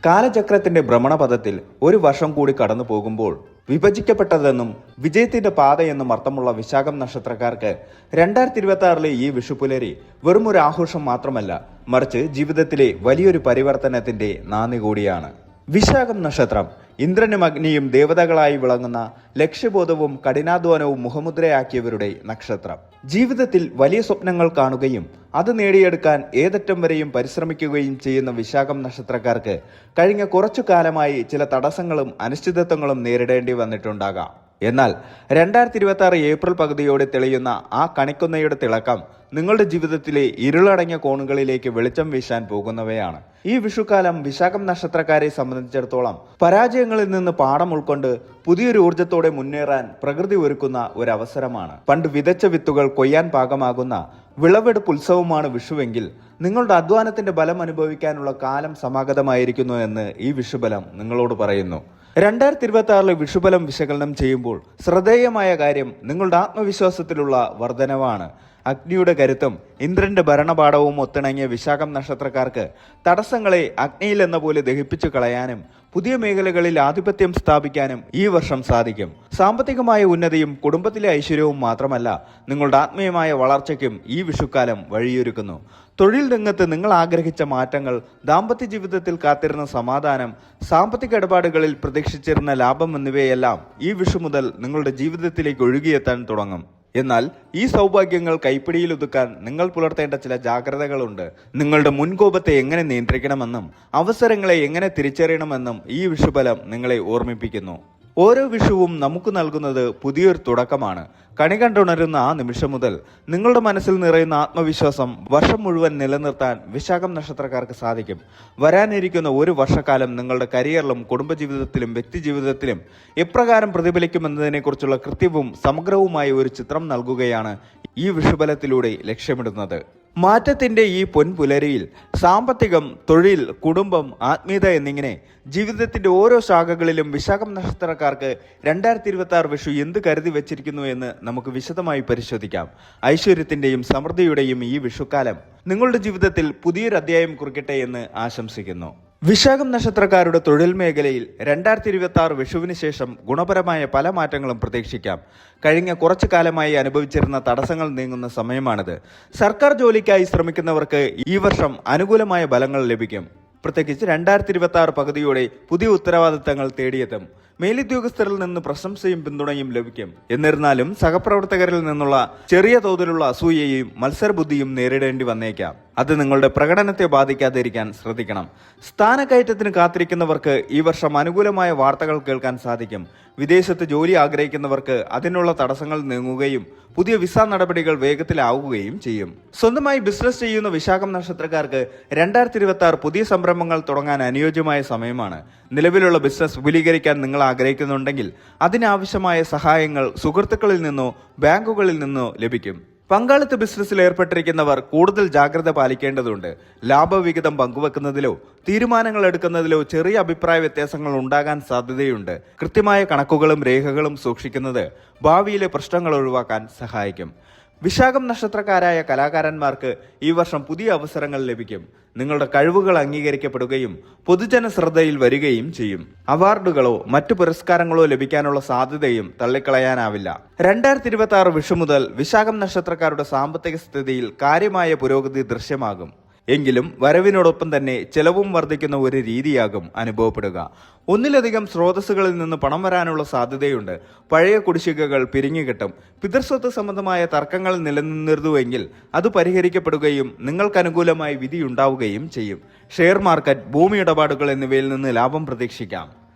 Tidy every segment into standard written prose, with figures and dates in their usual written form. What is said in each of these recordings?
കാലചക്രത്തിന്റെ ഭ്രമണപഥത്തിൽ ഒരു വർഷം കൂടി കടന്നു പോകുമ്പോൾ വിഭജിക്കപ്പെട്ടതെന്നും വിജയത്തിന്റെ പാതയെന്നും അർത്ഥമുള്ള വിശാഖം നക്ഷത്രക്കാർക്ക് 2026 ഈ വിഷുപുലരി വെറും ഒരു ആഘോഷം മാത്രമല്ല, മറിച്ച് ജീവിതത്തിലെ വലിയൊരു പരിവർത്തനത്തിന്റെ നാന്ദി കൂടിയാണ്. വിശാഖം നക്ഷത്രം ഇന്ദ്രനും അഗ്നിയും ദേവതകളായി വിളങ്ങുന്ന ലക്ഷ്യബോധവും കഠിനാധ്വാനവും മുഖമുദ്രയാക്കിയവരുടെ നക്ഷത്രം. ജീവിതത്തിൽ വലിയ സ്വപ്നങ്ങൾ കാണുകയും അത് നേടിയെടുക്കാൻ ഏതറ്റം വരെയും പരിശ്രമിക്കുകയും ചെയ്യുന്ന വിശാഖം നക്ഷത്രക്കാർക്ക് കഴിഞ്ഞ കുറച്ചു കാലമായി ചില തടസ്സങ്ങളും അനിശ്ചിതത്വങ്ങളും നേരിടേണ്ടി വന്നിട്ടുണ്ടാകാം. എന്നാൽ 2026 ഏപ്രിൽ പകുതിയോടെ തെളിയുന്ന ആ കണിക്കൊന്നയുടെ തിളക്കം നിങ്ങളുടെ ജീവിതത്തിലെ ഇരുളടങ്ങിയ കോണുകളിലേക്ക് വെളിച്ചം വീശാൻ പോകുന്നവയാണ്. ഈ വിഷുക്കാലം വിശാഖം നക്ഷത്രക്കാരെ സംബന്ധിച്ചിടത്തോളം പരാജയങ്ങളിൽ നിന്ന് പാഠം ഉൾക്കൊണ്ട് പുതിയൊരു ഊർജ്ജത്തോടെ മുന്നേറാൻ പ്രകൃതി ഒരുക്കുന്ന ഒരു അവസരമാണ്. പണ്ട് വിതച്ച വിത്തുകൾ കൊയ്യാൻ പാകമാകുന്ന വിളവെടുപ്പ് ഉത്സവമാണ് വിഷുവെങ്കിൽ നിങ്ങളുടെ അധ്വാനത്തിന്റെ ബലം അനുഭവിക്കാനുള്ള കാലം സമാഗതമായിരിക്കുന്നു എന്ന് ഈ വിഷുബലം നിങ്ങളോട് പറയുന്നു. 2026 വിഷുബലം വിശകലനം ചെയ്യുമ്പോൾ ശ്രദ്ധേയമായ കാര്യം നിങ്ങളുടെ ആത്മവിശ്വാസത്തിലുള്ള വർധനവാണ്. അഗ്നിയുടെ കരുത്തും ഇന്ദ്രന്റെ ഭരണപാഠവും ഒത്തിണങ്ങിയ വിശാഖം നക്ഷത്രക്കാർക്ക് തടസ്സങ്ങളെ അഗ്നിയിൽ എന്ന പോലെ ദഹിപ്പിച്ചു കളയാനും പുതിയ മേഖലകളിൽ ആധിപത്യം സ്ഥാപിക്കാനും ഈ വർഷം സാധിക്കും. സാമ്പത്തികമായ ഉന്നതിയും കുടുംബത്തിലെ ഐശ്വര്യവും മാത്രമല്ല, നിങ്ങളുടെ ആത്മീയമായ വളർച്ചയ്ക്കും ഈ വിഷുക്കാലം വഴിയൊരുക്കുന്നു. തൊഴിൽ രംഗത്ത് നിങ്ങൾ ആഗ്രഹിച്ച മാറ്റങ്ങൾ, ദാമ്പത്യ ജീവിതത്തിൽ കാത്തിരുന്ന സമാധാനം, സാമ്പത്തിക ഇടപാടുകളിൽ പ്രതീക്ഷിച്ചിരുന്ന ലാഭം എന്നിവയെല്ലാം ഈ വിഷു മുതൽ നിങ്ങളുടെ ജീവിതത്തിലേക്ക് ഒഴുകിയെത്താൻ തുടങ്ങും. എന്നാൽ ഈ സൗഭാഗ്യങ്ങൾ കൈപ്പിടിയിൽ ഒതുക്കാൻ നിങ്ങൾ പുലർത്തേണ്ട ചില ജാഗ്രതകളുണ്ട്. നിങ്ങളുടെ മുൻകോപത്തെ എങ്ങനെ നിയന്ത്രിക്കണമെന്നും അവസരങ്ങളെ എങ്ങനെ തിരിച്ചറിയണമെന്നും ഈ വിഷുബലം നിങ്ങളെ ഓർമ്മിപ്പിക്കുന്നു. ഓരോ വിഷുവും നമുക്ക് നൽകുന്നത് പുതിയൊരു തുടക്കമാണ്. കണി കണ്ടുണരുന്ന ആ നിമിഷം മുതൽ നിങ്ങളുടെ മനസ്സിൽ നിറയുന്ന ആത്മവിശ്വാസം വർഷം മുഴുവൻ നിലനിർത്താൻ വിശാഖം നക്ഷത്രക്കാർക്ക് സാധിക്കും. വരാനിരിക്കുന്ന ഒരു വർഷക്കാലം നിങ്ങളുടെ കരിയറിലും കുടുംബജീവിതത്തിലും വ്യക്തിജീവിതത്തിലും എപ്രകാരം പ്രതിഫലിക്കുമെന്നതിനെക്കുറിച്ചുള്ള കൃത്യവും സമഗ്രവുമായ ഒരു ചിത്രം നൽകുകയാണ് ഈ വിഷുബലത്തിലൂടെ ലക്ഷ്യമിടുന്നത്. മാറ്റത്തിന്റെ ഈ പൊൻപുലരിയിൽ സാമ്പത്തികം, തൊഴിൽ, കുടുംബം, ആത്മീയത എന്നിങ്ങനെ ജീവിതത്തിന്റെ ഓരോ ശാഖകളിലും വിശാഖം നക്ഷത്രക്കാർക്ക് 2026 വിഷു എന്ത് കരുതി വെച്ചിരിക്കുന്നു എന്ന് നമുക്ക് വിശദമായി പരിശോധിക്കാം. ഐശ്വര്യത്തിന്റെയും സമൃദ്ധിയുടെയും ഈ വിഷുക്കാലം നിങ്ങളുടെ ജീവിതത്തിൽ പുതിയൊരു അധ്യായം കുറിക്കട്ടെ എന്ന് ആശംസിക്കുന്നു. വിശാഖം നക്ഷത്രക്കാരുടെ തൊഴിൽ മേഖലയിൽ 2026 വിഷുവിന് ശേഷം ഗുണപരമായ പല മാറ്റങ്ങളും പ്രതീക്ഷിക്കാം. കഴിഞ്ഞ കുറച്ചു കാലമായി അനുഭവിച്ചിരുന്ന തടസ്സങ്ങൾ നീങ്ങുന്ന സമയമാണിത്. സർക്കാർ ജോലിക്കായി ശ്രമിക്കുന്നവർക്ക് ഈ വർഷം അനുകൂലമായ ഫലങ്ങൾ ലഭിക്കും. പ്രത്യേകിച്ച് 2026 പകുതിയോടെ പുതിയ ഉത്തരവാദിത്തങ്ങൾ തേടിയെത്തും. മേലുദ്യോഗസ്ഥരിൽ നിന്ന് പ്രശംസയും പിന്തുണയും ലഭിക്കും. എന്നിരുന്നാലും സഹപ്രവർത്തകരിൽ നിന്നുള്ള ചെറിയ തോതിലുള്ള അസൂയയും മത്സരബുദ്ധിയും നേരിടേണ്ടി വന്നേക്കാം. അത് നിങ്ങളുടെ പ്രകടനത്തെ ബാധിക്കാതിരിക്കാൻ ശ്രദ്ധിക്കണം. സ്ഥാനക്കയറ്റത്തിന് കാത്തിരിക്കുന്നവർക്ക് ഈ വർഷം അനുകൂലമായ വാർത്തകൾ കേൾക്കാൻ സാധിക്കും. വിദേശത്ത് ജോലി ആഗ്രഹിക്കുന്നവർക്ക് അതിനുള്ള തടസ്സങ്ങൾ നീങ്ങുകയും പുതിയ വിസ നടപടികൾ വേഗത്തിലാവുകയും ചെയ്യും. സ്വന്തമായി ബിസിനസ് ചെയ്യുന്ന വിശാഖം നക്ഷത്രക്കാർക്ക് 2026 പുതിയ സംരംഭങ്ങൾ തുടങ്ങാൻ അനുയോജ്യമായ സമയമാണ്. നിലവിലുള്ള ബിസിനസ് വിപുലീകരിക്കാൻ നിങ്ങൾ ആഗ്രഹിക്കുന്നുണ്ടെങ്കിൽ അതിനാവശ്യമായ സഹായങ്ങൾ സുഹൃത്തുക്കളിൽ നിന്നോ ബാങ്കുകളിൽ നിന്നോ ലഭിക്കും. പങ്കാളിത്ത ബിസിനസ്സിൽ ഏർപ്പെട്ടിരിക്കുന്നവർ കൂടുതൽ ജാഗ്രത പാലിക്കേണ്ടതുണ്ട്. ലാഭവിഹിതം പങ്കുവെക്കുന്നതിലോ തീരുമാനങ്ങൾ എടുക്കുന്നതിലോ ചെറിയ അഭിപ്രായ വ്യത്യാസങ്ങൾ ഉണ്ടാകാൻ സാധ്യതയുണ്ട്. കൃത്യമായ കണക്കുകളും രേഖകളും സൂക്ഷിക്കുന്നത് ഭാവിയിലെ പ്രശ്നങ്ങൾ ഒഴിവാക്കാൻ സഹായിക്കും. വിശാഖം നക്ഷത്രക്കാരായ കലാകാരന്മാർക്ക് ഈ വർഷം പുതിയ അവസരങ്ങൾ ലഭിക്കും. നിങ്ങളുടെ കഴിവുകൾ അംഗീകരിക്കപ്പെടുകയും പൊതുജന ശ്രദ്ധയിൽ വരികയും ചെയ്യും. അവാർഡുകളോ മറ്റു പുരസ്കാരങ്ങളോ ലഭിക്കാനുള്ള സാധ്യതയും തള്ളിക്കളയാനാവില്ല. 2026 വിഷു മുതൽ വിശാഖം നക്ഷത്രക്കാരുടെ സാമ്പത്തിക സ്ഥിതിയിൽ കാര്യമായ പുരോഗതി ദൃശ്യമാകും. എങ്കിലും വരവിനോടൊപ്പം തന്നെ ചെലവും വർദ്ധിക്കുന്ന ഒരു രീതിയാകും അനുഭവപ്പെടുക. ഒന്നിലധികം സ്രോതസ്സുകളിൽ നിന്ന് പണം വരാനുള്ള സാധ്യതയുണ്ട്. പഴയ കുടിശ്ശികകൾ പിരിഞ്ഞുകിട്ടും. പിതൃസ്വത്ത് സംബന്ധമായ തർക്കങ്ങൾ നിലനിന്നിരുന്നുവെങ്കിൽ അത് പരിഹരിക്കപ്പെടുകയും നിങ്ങൾക്ക് അനുകൂലമായി വിധിയുണ്ടാവുകയും ചെയ്യും. ഷെയർ മാർക്കറ്റ്, ഭൂമി ഇടപാടുകൾ എന്നിവയിൽ നിന്ന് ലാഭം പ്രതീക്ഷിക്കാം.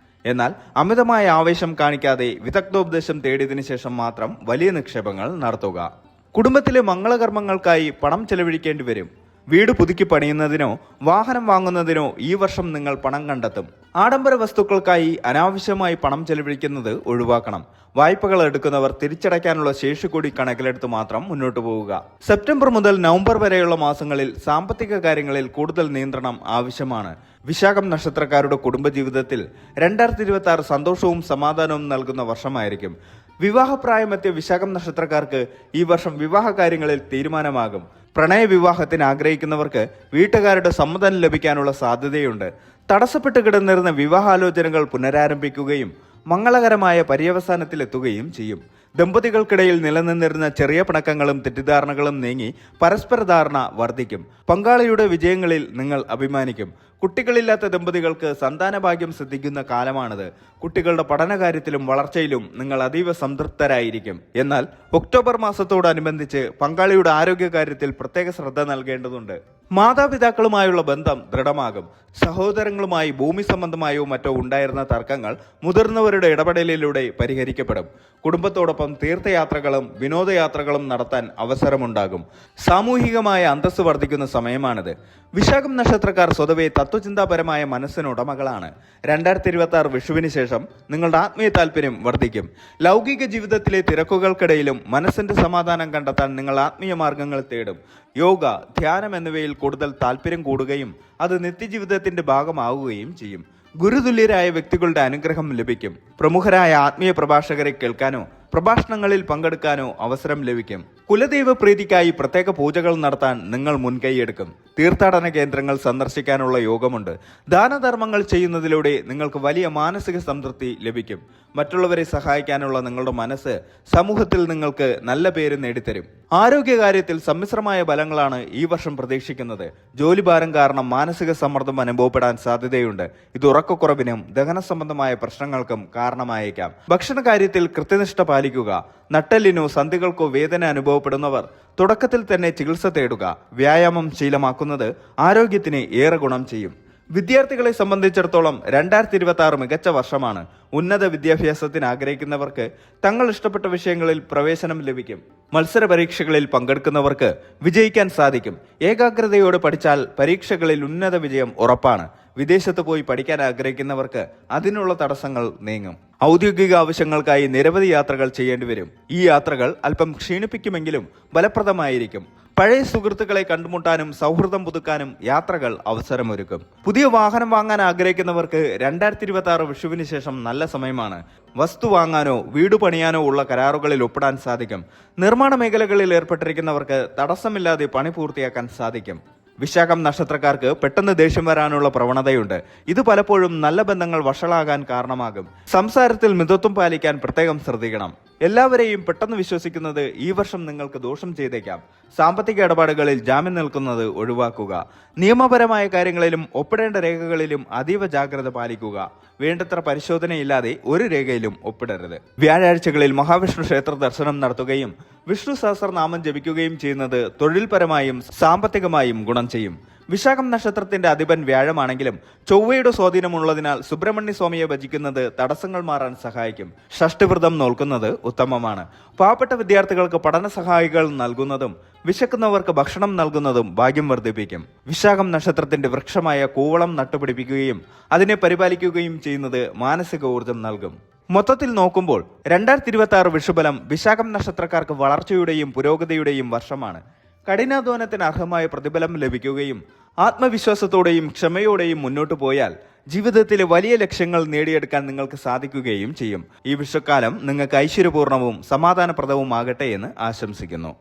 എന്നാൽ അമിതമായ ആവേശം കാണിക്കാതെ വിദഗ്ധോപദേശം തേടിയതിനു ശേഷം മാത്രം വലിയ നിക്ഷേപങ്ങൾ നടത്തുക. കുടുംബത്തിലെ മംഗളകർമ്മങ്ങൾക്കായി പണം ചെലവഴിക്കേണ്ടി വരും. വീട് പുതുക്കി പണിയുന്നതിനോ വാഹനം വാങ്ങുന്നതിനോ ഈ വർഷം നിങ്ങൾ പണം കണ്ടെത്തും. ആഡംബര വസ്തുക്കൾക്കായി അനാവശ്യമായി പണം ചെലവഴിക്കുന്നത് ഒഴിവാക്കണം. വായ്പകൾ എടുക്കുന്നവർ തിരിച്ചടയ്ക്കാനുള്ള ശേഷി കൂടി കണക്കിലെടുത്ത് മാത്രം മുന്നോട്ട് പോവുക. സെപ്റ്റംബർ മുതൽ നവംബർ വരെയുള്ള മാസങ്ങളിൽ സാമ്പത്തിക കാര്യങ്ങളിൽ കൂടുതൽ നിയന്ത്രണം ആവശ്യമാണ്. വിശാഖം നക്ഷത്രക്കാരുടെ കുടുംബജീവിതത്തിൽ 2026 സന്തോഷവും സമാധാനവും നൽകുന്ന വർഷമായിരിക്കും. വിവാഹപ്രായമെത്തിയ വിശാഖം നക്ഷത്രക്കാർക്ക് ഈ വർഷം വിവാഹ കാര്യങ്ങളിൽ തീരുമാനമാകും. പ്രണയവിവാഹത്തിന് ആഗ്രഹിക്കുന്നവർക്ക് വീട്ടുകാരുടെ സമ്മതം ലഭിക്കാനുള്ള സാധ്യതയുണ്ട്. തടസ്സപ്പെട്ട് കിടന്നിരുന്ന വിവാഹാലോചനകൾ പുനരാരംഭിക്കുകയും മംഗളകരമായ പര്യവസാനത്തിലെത്തുകയും ചെയ്യും. ദമ്പതികൾക്കിടയിൽ നിലനിന്നിരുന്ന ചെറിയ പിണക്കങ്ങളും തെറ്റിദ്ധാരണകളും നീങ്ങി പരസ്പര ധാരണ വർദ്ധിക്കും. പങ്കാളിയുടെ വിജയങ്ങളിൽ നിങ്ങൾ അഭിമാനിക്കും. കുട്ടികളില്ലാത്ത ദമ്പതികൾക്ക് സന്താനഭാഗ്യം സിദ്ധിക്കുന്ന കാലമാണിത്. കുട്ടികളുടെ പഠനകാര്യത്തിലും വളർച്ചയിലും നിങ്ങൾ അതീവ സംതൃപ്തരായിരിക്കും. എന്നാൽ ഒക്ടോബർ മാസത്തോടനുബന്ധിച്ച് പങ്കാളിയുടെ ആരോഗ്യകാര്യത്തിൽ പ്രത്യേക ശ്രദ്ധ നൽകേണ്ടതുണ്ട്. മാതാപിതാക്കളുമായുള്ള ബന്ധം ദൃഢമാകും. സഹോദരങ്ങളുമായി ഭൂമി സംബന്ധമായോ മറ്റോ ഉണ്ടായിരുന്ന തർക്കങ്ങൾ മുതിർന്നവരുടെ ഇടപെടലിലൂടെ പരിഹരിക്കപ്പെടും. കുടുംബത്തോടൊപ്പം തീർത്ഥയാത്രകളും വിനോദയാത്രകളും നടത്താൻ അവസരമുണ്ടാകും. സാമൂഹികമായ അന്തസ്സ് വർദ്ധിക്കുന്ന സമയമാണിത്. വിശാഖം നക്ഷത്രക്കാർ സ്വതവേ തത്വചിന്താപരമായ മനസ്സിനുടമകളാണ്. 2026 വിഷുവിന് ശേഷം നിങ്ങളുടെ ആത്മീയ താല്പര്യം വർദ്ധിക്കും. ലൗകിക ജീവിതത്തിലെ തിരക്കുകൾക്കിടയിലും മനസ്സിന്റെ സമാധാനം കണ്ടെത്താൻ നിങ്ങൾ ആത്മീയ മാർഗങ്ങൾ തേടും. യോഗ, ധ്യാനം എന്നിവയിൽ കൂടുതൽ താല്പര്യം കൂടുകയും അത് നിത്യജീവിതത്തിന്റെ ഭാഗമാവുകയും ചെയ്യും. ഗുരുതുല്യരായ വ്യക്തികളുടെ അനുഗ്രഹം ലഭിക്കും. പ്രമുഖരായ ആത്മീയ പ്രഭാഷകരെ കേൾക്കാനോ പ്രഭാഷണങ്ങളിൽ പങ്കെടുക്കാനോ അവസരം ലഭിക്കും. കുലദൈവ പ്രീതിക്കായി പ്രത്യേക പൂജകൾ നടത്താൻ നിങ്ങൾ മുൻകൈയെടുക്കും. തീർത്ഥാടന കേന്ദ്രങ്ങൾ സന്ദർശിക്കാനുള്ള യോഗമുണ്ട്. ദാനധർമ്മങ്ങൾ ചെയ്യുന്നതിലൂടെ നിങ്ങൾക്ക് വലിയ മാനസിക സംതൃപ്തി ലഭിക്കും. മറ്റുള്ളവരെ സഹായിക്കാനുള്ള നിങ്ങളുടെ മനസ്സ് സമൂഹത്തിൽ നിങ്ങൾക്ക് നല്ല പേര് നേടിത്തരും. ആരോഗ്യകാര്യത്തിൽ സമ്മിശ്രമായ ഫലങ്ങളാണ് ഈ വർഷം പ്രതീക്ഷിക്കുന്നത്. ജോലിഭാരം കാരണം മാനസിക സമ്മർദ്ദം അനുഭവപ്പെടാൻ സാധ്യതയുണ്ട്. ഇത് ഉറക്കക്കുറവിനും ദഹന സംബന്ധമായ പ്രശ്നങ്ങൾക്കും കാരണമായേക്കാം. ഭക്ഷണ കാര്യത്തിൽ കൃത്യനിഷ്ഠ പാലിക്കുക. നട്ടെല്ലിനോ സന്ധികൾക്കോ വേദന അനുഭവപ്പെടുന്നവർ തുടക്കത്തിൽ തന്നെ ചികിത്സ തേടുക. വ്യായാമം ശീലമാക്കുന്നത് ആരോഗ്യത്തിന് ഏറെ ഗുണം ചെയ്യും. വിദ്യാർത്ഥികളെ സംബന്ധിച്ചിടത്തോളം 2026 മികച്ച വർഷമാണ്. ഉന്നത വിദ്യാഭ്യാസത്തിന് ആഗ്രഹിക്കുന്നവർക്ക് തങ്ങൾ ഇഷ്ടപ്പെട്ട വിഷയങ്ങളിൽ പ്രവേശനം ലഭിക്കും. മത്സര പരീക്ഷകളിൽ പങ്കെടുക്കുന്നവർക്ക് വിജയിക്കാൻ സാധിക്കും. ഏകാഗ്രതയോടെ പഠിച്ചാൽ പരീക്ഷകളിൽ ഉന്നത വിജയം ഉറപ്പാണ്. വിദേശത്ത് പോയി പഠിക്കാൻ ആഗ്രഹിക്കുന്നവർക്ക് അതിനുള്ള തടസ്സങ്ങൾ നീങ്ങും. ഔദ്യോഗിക ആവശ്യങ്ങൾക്കായി നിരവധി യാത്രകൾ ചെയ്യേണ്ടി വരും. ഈ യാത്രകൾ അല്പം ക്ഷീണിപ്പിക്കുമെങ്കിലും ഫലപ്രദമായിരിക്കും. പഴയ സുഹൃത്തുക്കളെ കണ്ടുമുട്ടാനും സൗഹൃദം പുതുക്കാനും യാത്രകൾ അവസരമൊരുക്കും. പുതിയ വാഹനം വാങ്ങാൻ ആഗ്രഹിക്കുന്നവർക്ക് 2026 വിഷുവിന് ശേഷം നല്ല സമയമാണ്. വസ്തു വാങ്ങാനോ വീട് പണിയാനോ ഉള്ള കരാറുകളിൽ ഒപ്പിടാൻ സാധിക്കും. നിർമ്മാണ മേഖലകളിൽ ഏർപ്പെട്ടിരിക്കുന്നവർക്ക് തടസ്സമില്ലാതെ പണി പൂർത്തിയാക്കാൻ സാധിക്കും. വിശാഖം നക്ഷത്രക്കാർക്ക് പെട്ടെന്ന് ദേഷ്യം വരാനുള്ള പ്രവണതയുണ്ട്. ഇത് പലപ്പോഴും നല്ല ബന്ധങ്ങൾ വഷളാകാൻ കാരണമാകും. സംസാരത്തിൽ മിതത്വം പാലിക്കാൻ പ്രത്യേകം ശ്രദ്ധിക്കണം. എല്ലാവരെയും പെട്ടെന്ന് വിശ്വസിക്കുന്നത് ഈ വർഷം നിങ്ങൾക്ക് ദോഷം ചെയ്തേക്കാം. സാമ്പത്തിക ഇടപാടുകളിൽ ജാമ്യം നിൽക്കുന്നത് ഒഴിവാക്കുക. നിയമപരമായ കാര്യങ്ങളിലും ഒപ്പിടേണ്ട രേഖകളിലും അതീവ ജാഗ്രത പാലിക്കുക. വേണ്ടത്ര പരിശോധനയില്ലാതെ ഒരു രേഖയിലും ഒപ്പിടരുത്. വ്യാഴാഴ്ചകളിൽ മഹാവിഷ്ണു ക്ഷേത്ര ദർശനം നടത്തുകയും വിഷ്ണു സഹസ്രനാമം ജപിക്കുകയും ചെയ്യുന്നത് തൊഴിൽപരമായും സാമ്പത്തികമായും ഗുണം ചെയ്യും. വിശാഖം നക്ഷത്രത്തിന്റെ അധിപൻ വ്യാഴമാണെങ്കിലും ചൊവ്വയുടെ സ്വാധീനമുള്ളതിനാൽ സുബ്രഹ്മണ്യ സ്വാമിയെ ഭജിക്കുന്നത് തടസ്സങ്ങൾ മാറാൻ സഹായിക്കും. ഷഷ്ടിവ്രതം നോൽക്കുന്നത് ഉത്തമമാണ്. പാവപ്പെട്ട വിദ്യാർത്ഥികൾക്ക് പഠന സഹായികൾ നൽകുന്നതും വിശക്കുന്നവർക്ക് ഭക്ഷണം നൽകുന്നതും ഭാഗ്യം വർദ്ധിപ്പിക്കും. വിശാഖം നക്ഷത്രത്തിന്റെ വൃക്ഷമായ കൂവളം നട്ടുപിടിപ്പിക്കുകയും അതിനെ പരിപാലിക്കുകയും ചെയ്യുന്നത് മാനസിക ഊർജം നൽകും. മൊത്തത്തിൽ നോക്കുമ്പോൾ 2026 വിഷുബലം വിശാഖം നക്ഷത്രക്കാർക്ക് വളർച്ചയുടെയും പുരോഗതിയുടെയും വർഷമാണ്. കഠിനാധ്വാനത്തിന് അർഹമായ പ്രതിഫലം ലഭിക്കുകയും ആത്മവിശ്വാസത്തോടെയും ക്ഷമയോടെയും മുന്നോട്ടു പോയാൽ ജീവിതത്തിലെ വലിയ ലക്ഷ്യങ്ങൾ നേടിയെടുക്കാൻ നിങ്ങൾക്ക് സാധിക്കുകയും ചെയ്യും. ഈ വിഷുക്കാലം നിങ്ങൾക്ക് ഐശ്വര്യപൂർണവും സമാധാനപ്രദവുമാകട്ടെ എന്ന് ആശംസിക്കുന്നു.